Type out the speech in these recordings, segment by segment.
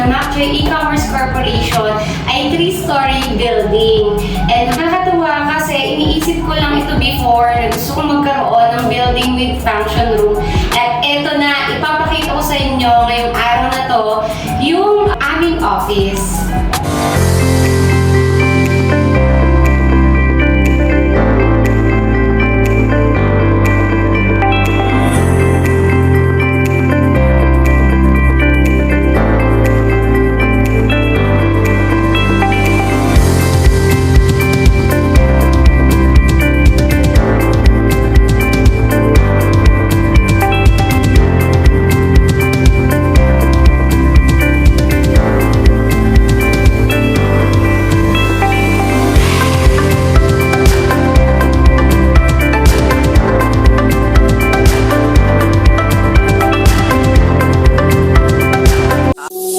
sa MacJoy E-Commerce Corporation ay 3-story building. And nakakatuwa kasi iniisip ko lang ito before na gusto kong magkaroon ng building with function room. At eto na, ipapakita ko sa inyo ngayong araw na to yung aming office.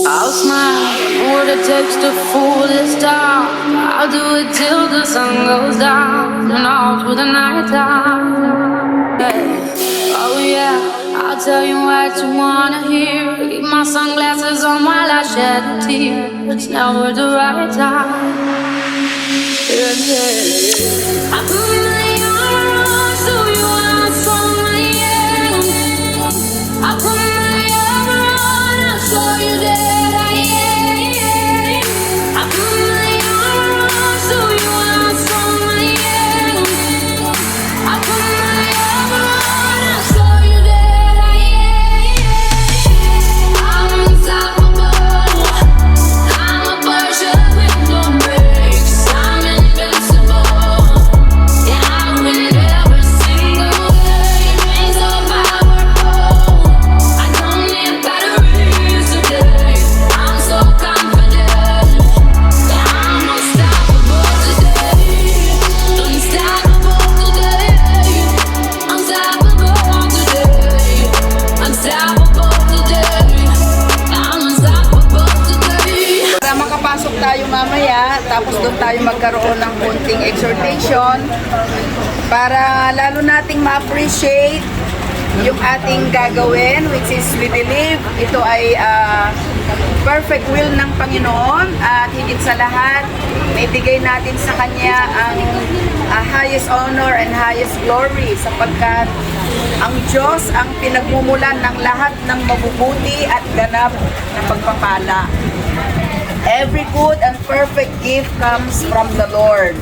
I'll smile what it takes to fool this town. I'll do it till the sun goes down and all through the night time. Yeah. Oh yeah, I'll tell you what you wanna hear. Keep my sunglasses on while I shed a tear. It's never the right time. Yeah, yeah. I put my arms so you are so my end. I put my arms on, I'll show you that. Mamaya, tapos doon tayo magkaroon ng konting exhortation para lalo nating ma-appreciate yung ating gagawin, which is we believe ito ay perfect will ng Panginoon at higit sa lahat, maibigay natin sa Kanya ang highest honor and highest glory sapagkat ang Diyos ang pinagmumulan ng lahat ng mabubuti at ganap na pagpapala. Every good and perfect gift comes from the Lord.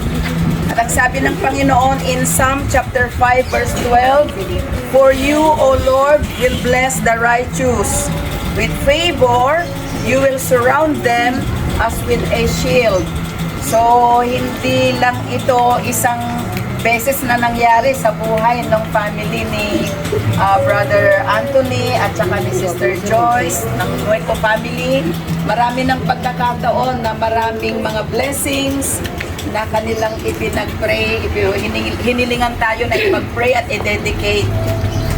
At ang sabi ng Panginoon in Psalm chapter 5 verse 12, For you, O Lord, will bless the righteous. With favor, you will surround them as with a shield. So, hindi lang ito isang beses na nangyari sa buhay ng family ni Brother Anthony at saka ni Sister Joyce ng Nueco family. Marami ng pagkakataon na maraming mga blessings na kanilang ipinag-pray, hinilingan tayo na ipag-pray at i-dedicate.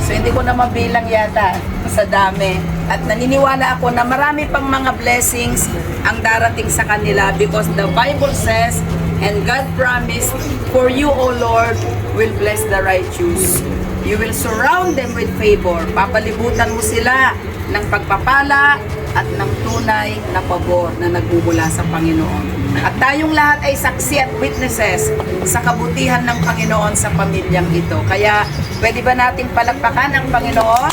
So hindi ko na mabilang yata sa dami. At naniniwala ako na marami pang mga blessings ang darating sa kanila because the Bible says, and God promised, for you, O Lord, will bless the righteous. You will surround them with favor. Papalibutan mo sila ng pagpapala at ng tunay na pabor na nagmumula sa Panginoon. At tayong lahat ay saksi at witnesses sa kabutihan ng Panginoon sa pamilyang ito. Kaya pwede ba nating palakpakan ang Panginoon?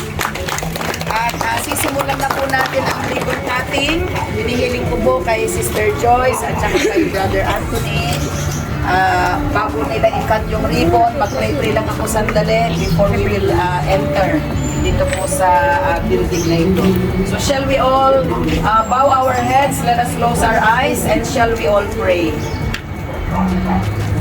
At sisimulan na po natin ang ribbon cutting. Hinihiling ko po kay Sister Joyce at saka kay Brother Anthony. Bago nila i-cut yung ribbon, mag-pray-pray lang ako sandali before we will enter dito po sa building na ito. So shall we all bow our heads, let us close our eyes, and shall we all pray?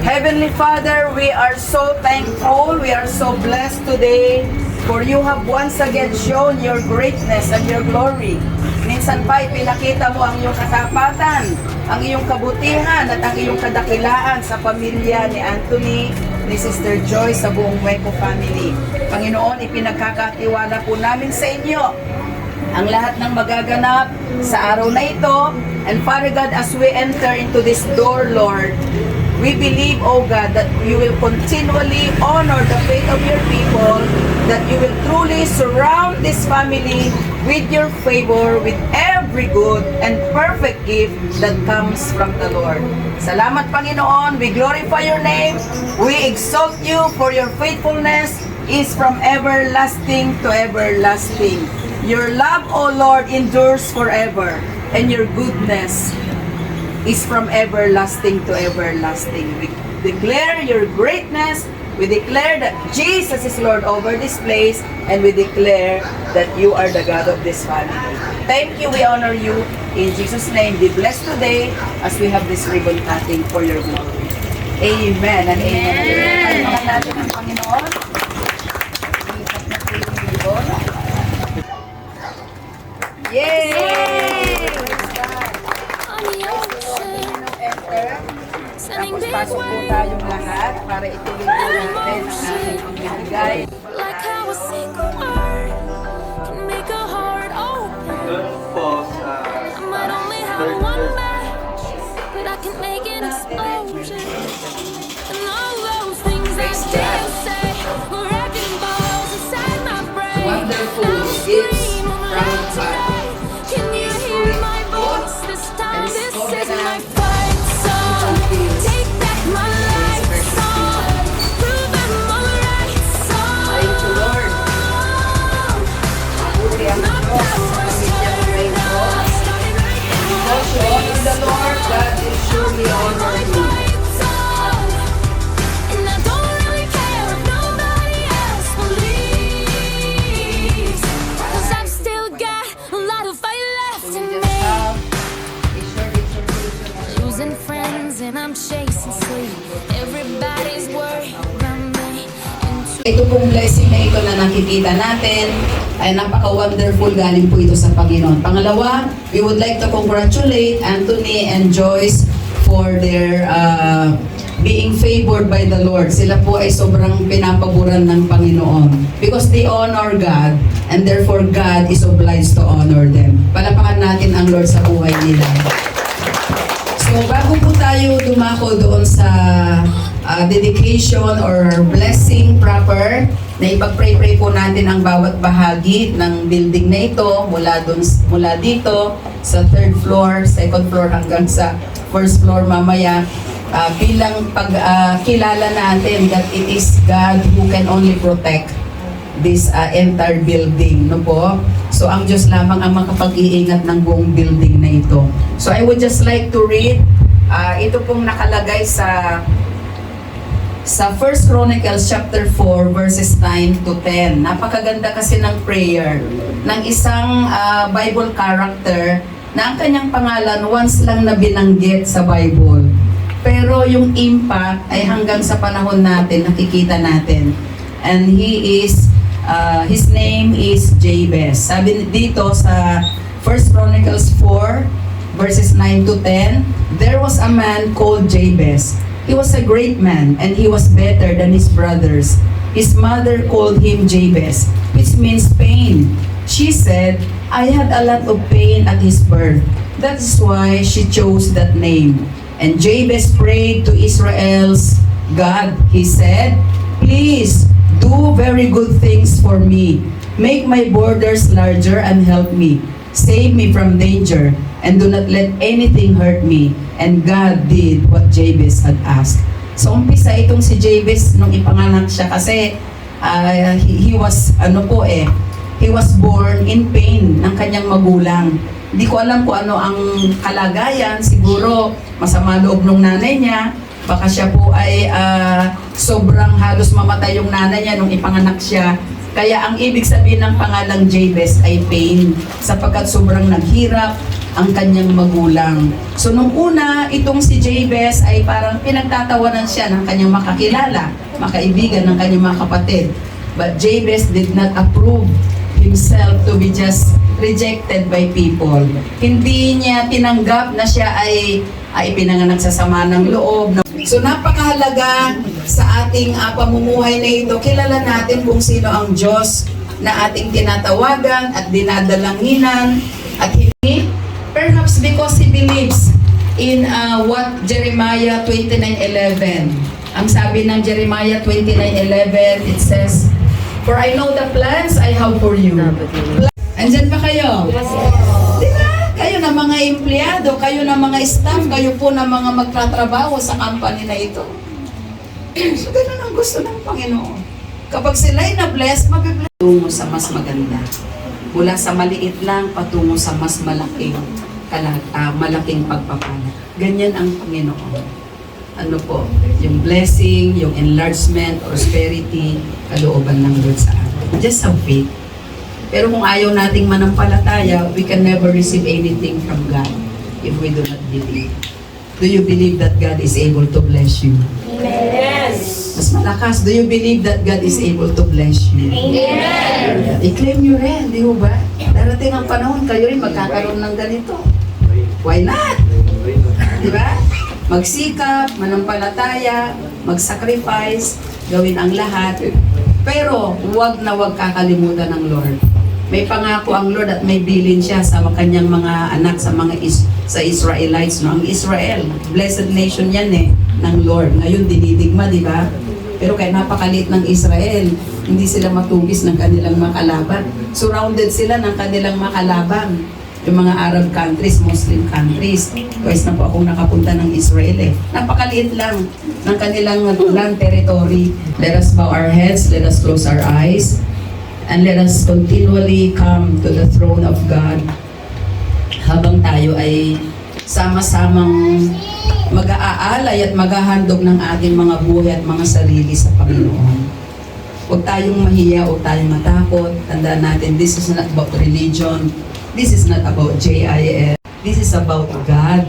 Heavenly Father, we are so thankful, we are so blessed today, for you have once again shown your greatness and your glory. Minsan pa ipinakita mo ang iyong katapatan, ang iyong kabutihan at ang iyong kadakilaan sa pamilya ni Anthony, ni Sister Joyce, sa buong Nueco family. Panginoon, ipinagkakatiwala po namin sa inyo ang lahat ng magaganap sa araw na ito. And Father God, as we enter into this door, Lord, we believe, oh God, that you will continually honor the faith of your people, that you will truly surround this family with your favor, with every every good and perfect gift that comes from the Lord. Salamat, Panginoon. We glorify your name. We exalt you for your faithfulness is from everlasting to everlasting. Your love, O Lord, endures forever, and your goodness is from everlasting to everlasting. We declare your greatness. We declare that Jesus is Lord over this place, and we declare that you are the God of this family. Thank you, we honor you. In Jesus' name, be blessed today as we have this ribbon cutting for your glory. Amen and amen. Amen. Natin ang Panginoon. Ilipat na po yung ribbon. Yay! Enter. Tapos pasok po tayong lahat para ituloy po natin ang ating pagbibigay. Like how a single word can make a heart open. I might only have one match, but I can make an explosion. And all those things I still say were wrecking balls inside my brain. Wonderful Now I gifts scream on the from line God. tonight. Can you hear my voice this time? This is my fight song. Take back my life song. Prove I'm alright song. Thank you, Lord. Puri ang Diyos sa pamilyang Rainbow. Devotion in the Lord, God will surely honor you. So we just have a short exhortation. Losing friends and I'm chasing sleep. Everybody's worried about me. Ito pong blessing na ito na nakikita natin ay napaka-wonderful, galing po ito sa Panginoon. Pangalawa, we would like to congratulate Anthony and Joyce for their being favored by the Lord. Sila po ay sobrang pinapaboran ng Panginoon because they honor God and therefore God is obliged to honor them. Palapakan natin ang Lord sa buhay nila. So bago po tayo dumako doon sa dedication or blessing proper, na ipag-pray-pray po natin ang bawat bahagi ng building na ito mula dito sa 3rd floor, 2nd floor hanggang sa 1st floor mamaya, bilang pagkilala natin that it is God who can only protect this entire building, no po? So ang Diyos lamang ang makapag-iingat ng buong building na ito. So I would just like to read ito pong nakalagay sa 1 Chronicles chapter 4 verses 9 to 10. Napakaganda kasi ng prayer ng isang Bible character na ang kanyang pangalan once lang na binanggit sa Bible. Pero yung impact ay hanggang sa panahon natin nakikita natin. And his name is Jabez. Sabi dito sa 1 Chronicles 4 verses 9 to 10, there was a man called Jabez. He was a great man, and he was better than his brothers. His mother called him Jabez, which means pain. She said, I had a lot of pain at his birth. That's why she chose that name. And Jabez prayed to Israel's God. He said, please do very good things for me. Make my borders larger and help me. Save me from danger, and do not let anything hurt me. And God did what Jabez had asked. So umpisa itong si Jabez nung ipanganak siya kasi he was he was born in pain ng kanyang magulang. Hindi ko alam kung ano ang kalagayan, siguro masama loob ng nanay niya. Baka siya po ay sobrang halos mamatay yung nanay niya nung ipanganak siya. Kaya ang ibig sabihin ng pangalang Jabez ay pain, sapagkat sobrang naghirap ang kanyang magulang. So nung una, itong si Jabez ay parang pinagtatawanan siya ng kanyang makakilala, makaibigan ng kanyang mga kapatid. But Jabez did not approve himself to be just rejected by people. Hindi niya tinanggap na siya ay pinanganak sa sama ng loob. So napakahalaga sa ating pamumuhay na ito, kilala natin kung sino ang Diyos na ating tinatawagan at dinadalanginan at hindi. Perhaps because he believes in what Jeremiah 29:11. Ang sabi ng Jeremiah 29:11, it says, for I know the plans I have for you. Andyan pa kayo? Di ba? Kayo mga empleyado, kayo na mga staff, kayo po na mga magtatrabaho sa company na ito. So, ganun ang gusto ng Panginoon. Kapag sila'y na-bless, mabibless. Patungo sa mas maganda. Mula sa maliit lang, patungo sa mas malaking malaking pagpapala. Ganyan ang Panginoon. Ano po, yung blessing, yung enlargement, prosperity, kalooban ng Lord sa atin. Just have faith. Pero kung ayaw nating manampalataya, we can never receive anything from God if we do not believe. Do you believe that God is able to bless you? Yes! Mas malakas, do you believe that God is able to bless you? Amen! I-claim nyo rin, di ba? Darating ang panahon, kayo rin magkakaroon ng ganito. Why not? Di ba? Magsikap, manampalataya, mag-sacrifice, gawin ang lahat. Pero, huwag na huwag kakalimutan ng Lord. May pangako ang Lord at may bilin siya sa kanyang mga anak, sa mga sa Israelites. No? Ang Israel, blessed nation yan ng Lord. Ngayon, dinidigma, di ba? Pero kaya napakaliit ng Israel, hindi sila matugis ng kanilang mga kalaban. Surrounded sila ng kanilang mga kalaban. Yung mga Arab countries, Muslim countries. Twice na po akong nakapunta ng Israel Napakaliit lang ng kanilang land territory. Let us bow our heads, let us close our eyes, and let us continually come to the throne of God habang tayo ay sama-samang mag-aalay at maghahandog ng ating mga buhay at mga sarili sa Panginoon. Huwag tayong mahiya o tayong matakot. Tandaan natin, this is not about religion. This is not about JIF. This is about God.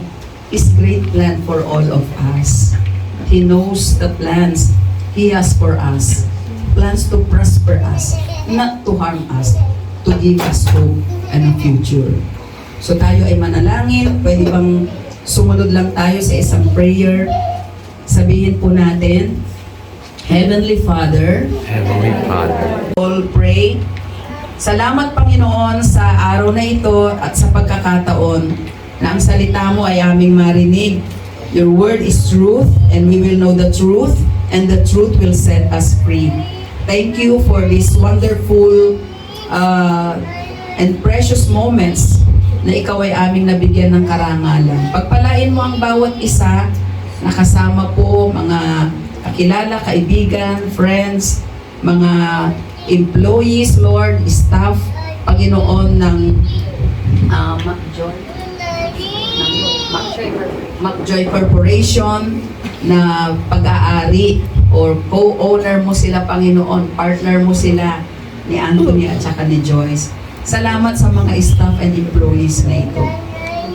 His great plan for all of us. He knows the plans He has for us. Plans to prosper us, not to harm us, to give us hope and a future. So tayo ay manalangin. Pwede bang sumunod lang tayo sa isang prayer? Sabihin po natin, Heavenly Father, all pray. Salamat Panginoon sa araw na ito at sa pagkakataon na ang salita mo ay aming marinig. Your word is truth and we will know the truth and the truth will set us free. Thank you for these wonderful and precious moments na ikaw ay aming nabigyan ng karangalan. Pagpalain mo ang bawat isa, nakasama po mga kakilala, kaibigan, friends, mga employees, Lord, staff, Panginoon ng McJoy Corporation na pag-aari or co-owner mo sila, Panginoon, partner mo sila ni Anthony at saka ni Joyce. Salamat sa mga staff and employees na ito.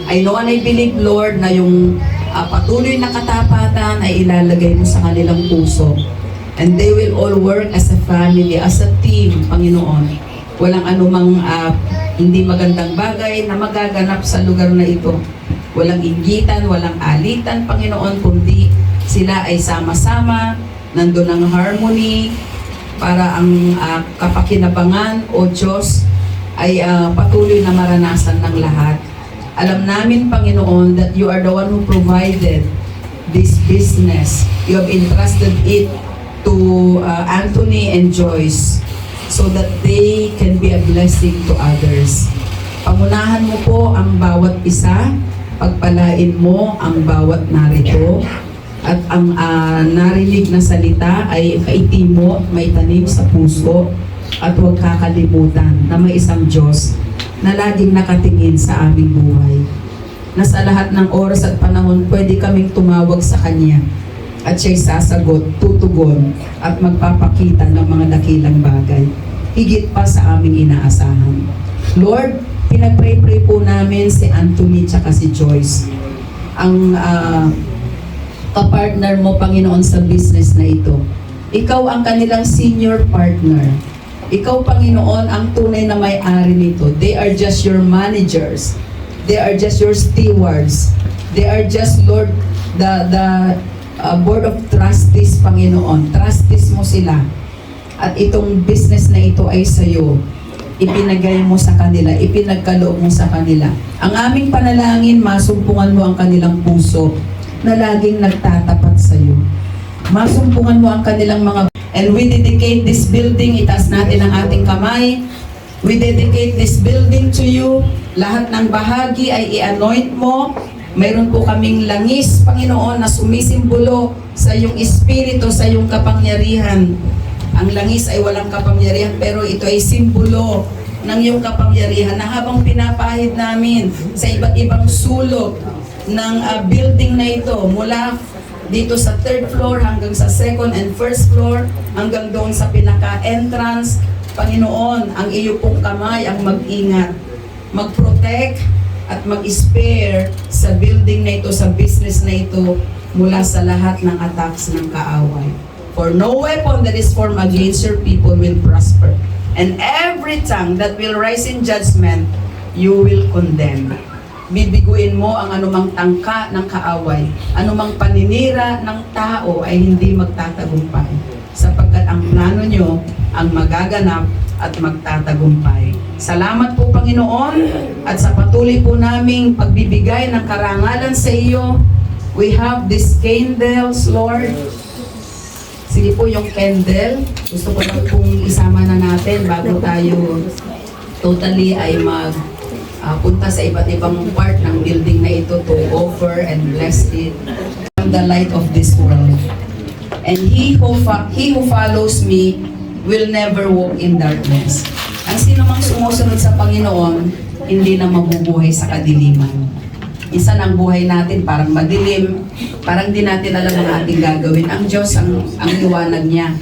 I know and I believe, Lord, na yung patuloy na katapatan ay ilalagay mo sa kanilang puso. And they will all work as a family, as a team, Panginoon. Walang anumang hindi magandang bagay na magaganap sa lugar na ito. Walang inggitan, walang alitan, Panginoon, kundi sila ay sama-sama, nandun ang harmony, para ang kapakinabangan o Diyos ay patuloy na maranasan ng lahat. Alam namin, Panginoon, that you are the one who provided this business. You have entrusted it to Anthony and Joyce so that they can be a blessing to others. Pangunahan mo po ang bawat isa, pagpalain mo ang bawat narito, at ang narinig na salita ay kaitim mo, may tanim sa puso, at huwag kakalimutan na may isang Diyos na laging nakatingin sa aming buhay. Na sa lahat ng oras at panahon, pwede kaming tumawag sa Kanya at siya'y sasagot, tutugon, at magpapakita ng mga dakilang bagay. Higit pa sa aming inaasahan. Lord, pinag-pray po namin si Anthony at si Joyce. Ang kapartner mo, Panginoon, sa business na ito. Ikaw ang kanilang senior partner. Ikaw, Panginoon, ang tunay na may-ari nito. They are just your managers. They are just your stewards. They are just, Lord, the board of trustees, Panginoon. Trustees mo sila. At itong business na ito ay sa'yo. Ipinagay mo sa kanila, ipinagkaloob mo sa kanila. Ang aming panalangin, masumpungan mo ang kanilang puso na laging nagtatapat sa'yo. Masumpungan mo ang kanilang mga... And we dedicate this building, itaas natin ang ating kamay. We dedicate this building to you. Lahat ng bahagi ay i-anoint mo. Mayroon po kaming langis, Panginoon, na sumisimbolo sa iyong espiritu, sa iyong kapangyarihan. Ang langis ay walang kapangyarihan, pero ito ay simbolo ng iyong kapangyarihan na habang pinapahid namin sa iba't ibang sulok ng building na ito, mula dito sa 3rd floor hanggang sa 2nd and 1st floor, hanggang doon sa pinaka-entrance, Panginoon, ang iyo pong kamay ang mag-ingat, mag-protect at mag-spare sa building na ito, sa business na ito, mula sa lahat ng attacks ng kaaway. For no weapon that is formed against your people will prosper. And every tongue that will rise in judgment, you will condemn. Bibiguin mo ang anumang tangka ng kaaway, anumang paninira ng tao ay hindi magtatagumpay. Sapagkat ang plano nyo ang magaganap at magtatagumpay. Salamat po, Panginoon, at sa patuloy po naming pagbibigay ng karangalan sa iyo. We have these candles, Lord. Sige po, yung candle, gusto ko lang pong isama na natin bago tayo totally ay punta sa iba't ibang part ng building na ito to offer and bless it. I'm the light of this world. And he who follows me will never walk in darkness. Ang sino mang sumusunod sa Panginoon, hindi na mabubuhay sa kadiliman. Minsan ang buhay natin parang madilim, parang di natin alam ang ating gagawin. Ang Diyos, ang liwanag niya,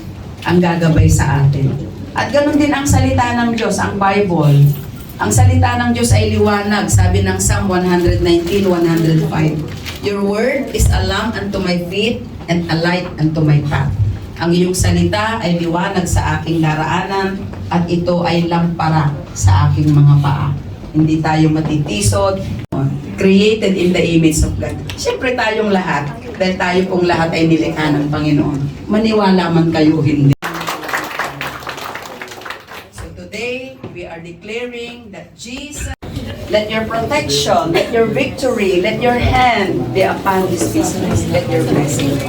ang gagabay sa atin. At ganoon din ang salita ng Diyos, ang Bible. Ang salita ng Diyos ay liwanag, sabi ng Psalm 119:105. Your word is a lamp unto my feet and a light unto my path. Ang iyong salita ay liwanag sa aking daraanan at ito ay lampara sa aking mga paa. Hindi tayo matitisod, created in the image of God. Siyempre tayong lahat, dahil tayo pong lahat ay nilikha ng Panginoon. Maniwala man kayo, hindi. So today, we are declaring that Jesus, let your protection, let your victory, let your hand be upon this business. Let your blessing.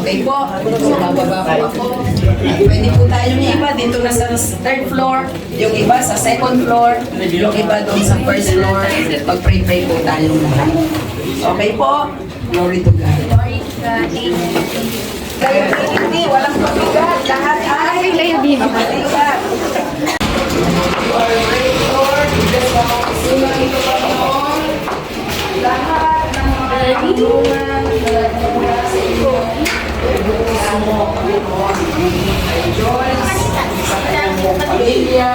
Okay po? So, bababa po ako. Pwede po tayong iba dito na sa 3rd floor, yung iba sa 2nd floor, yung iba doon sa 1st floor. Mag-pray-pray po tayong lahat. Okay po? Glory to God. Kayo hindi, walang pabigat. Lahat ay pabigat. You are great, Lord. Bless mo ang isilang ito, Panginoon. Lahat ng mga tulungan na nagmumula sa iyo. Ibukas mo, Panginoon. Kay Joyce, sa kanyang buong pamilya,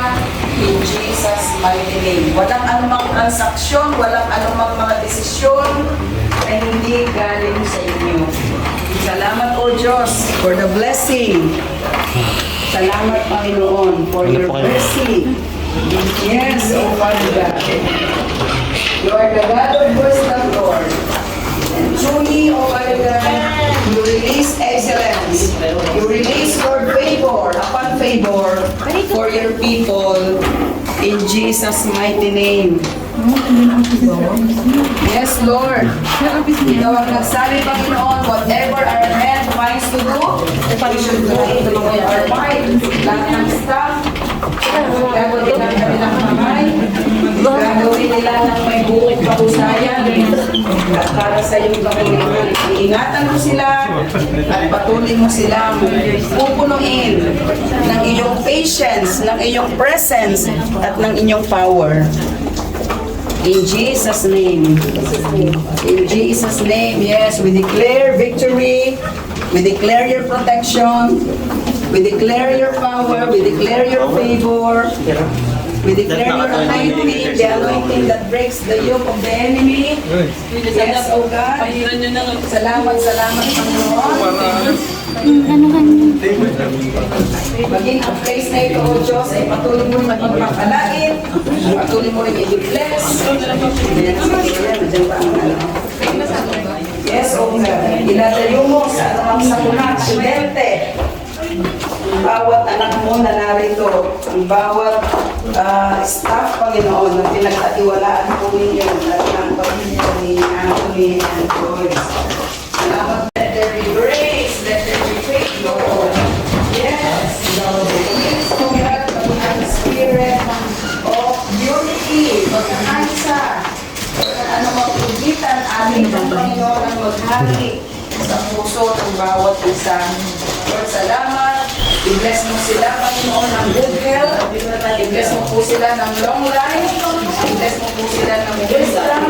in Jesus' mighty name. Walang anumang transaksyon, walang anumang mga desisyon na hindi galing sa inyo. Salamat, O Diyos, for the blessing. Salamat, Panginoon, for your mercy. Yes, O Father God. You are the God of wisdom, Lord. And truly, O Father God, you release excellence. You release, Lord, favor upon favor for your people in Jesus' mighty name. Yes, Lord. Ikaw ang nagsabi, Panginoon, whatever our hand finds to do, we should do it with our mind. Lahat ng staff, gagawin ng kanilang kamay, gagawin nila ng may buong kahusayan at para sa iyong kapulitan. Iingatan mo sila at patuloy mo silang pupunuin ng iyong patience, ng iyong presence at ng inyong power. In Jesus' name. In Jesus' name, yes, we declare victory. We declare your protection. We declare your power. We declare your favor. We declare your anointing, the anointing that breaks the yoke of the enemy. Yes, O God. Salamat, salamat, Panginoon. Maging ang place na ito, O Diyos, ay patuloy mo rin magpapalain, patuloy mo rin i-bless. Yes, O God. Ilalayo mo sa anumang sakuna, aksidente. Ang bawat anak mo na narito, ang bawat staff, Panginoon, na pinagkatiwalaan po ninyo at ng pamilya ni Anthony and Joyce. Salamat. Let there be grace, let there be faith, Lord. Yes, Lord. Yes, O God, the Spirit kapitan, ating Panginoon ang maghari sa puso ng bawat isa. Lord, salamat. I-bless mo sila, Panginoon, ng good health. I-bless mo po sila ng long life. I-bless mo po sila ng wisdom.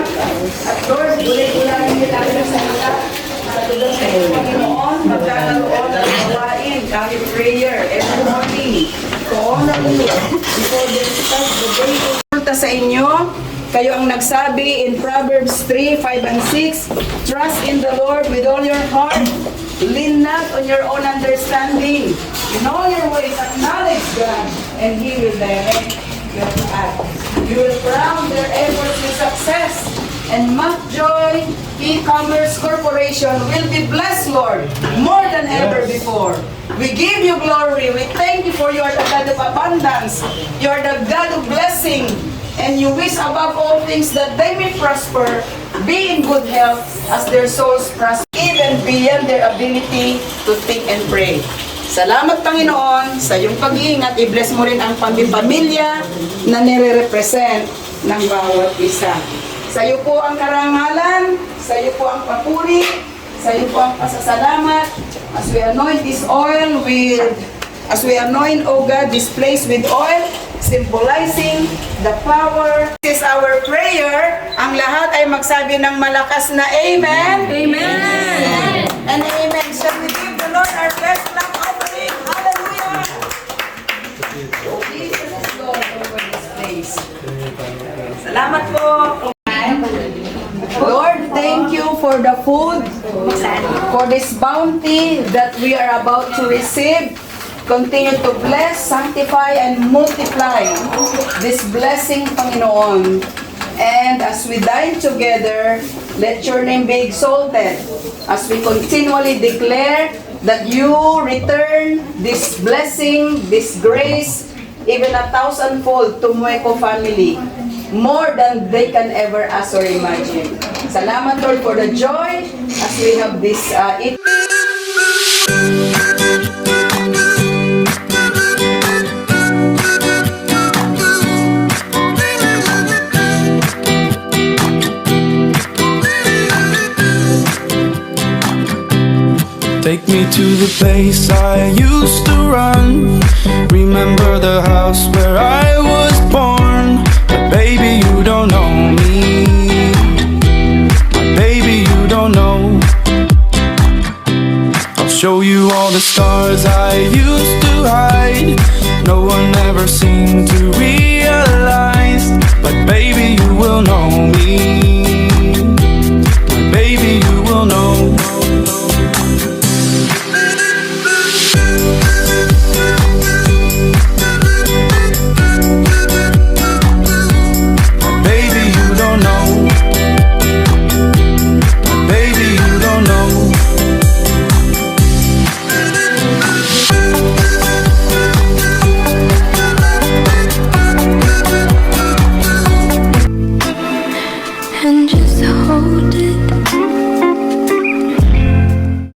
At Lord, ulit-ulahin nila ang salita. At tulad sa iyo, Panginoon, magkakaroon ng gawain, kahit prayer, every morning. Koon na before they start the day. Sa inyo, kayo ang nagsabi in Proverbs 3, 5, and 6, trust in the Lord with all your heart. Lean not on your own understanding. In all your ways, acknowledge God, and He will direct your path. You will crown their efforts with success. And Mapjoy E-Commerce Corporation will be blessed, Lord, more than ever before. We give you glory. We thank you for you are the God of abundance. You are the God of blessing. And you wish above all things that they may prosper, be in good health as their souls prosper, even beyond their ability to think and pray. Salamat, Panginoon, sa iyong pag-iingat. I-bless mo rin ang pamilya na nire-represent ng bawat isa. Sa iyo po ang karangalan, sa iyo po ang papuri, sa iyo po ang pasasalamat. As we anoint this oil as we anoint, O God, this place with oil, symbolizing the power. This is our prayer. Ang lahat ay magsabi ng malakas na Amen. Amen. And Amen. Shall we give the Lord our best love offering? Hallelujah. Jesus is Lord over this place. Salamat po. Lord, thank you for the food, for this bounty that we are about to receive. Continue to bless, sanctify, and multiply this blessing, Panginoon. And as we dine together, let your name be exalted as we continually declare that you return this blessing, this grace, even 1,000-fold to Mueco family, more than they can ever ask or imagine. Salamat, Lord, for the joy as we have this Take me to the place I used to run. Remember the house where I was born. But baby, you don't know me. My baby, you don't know. I'll show you all the stars I used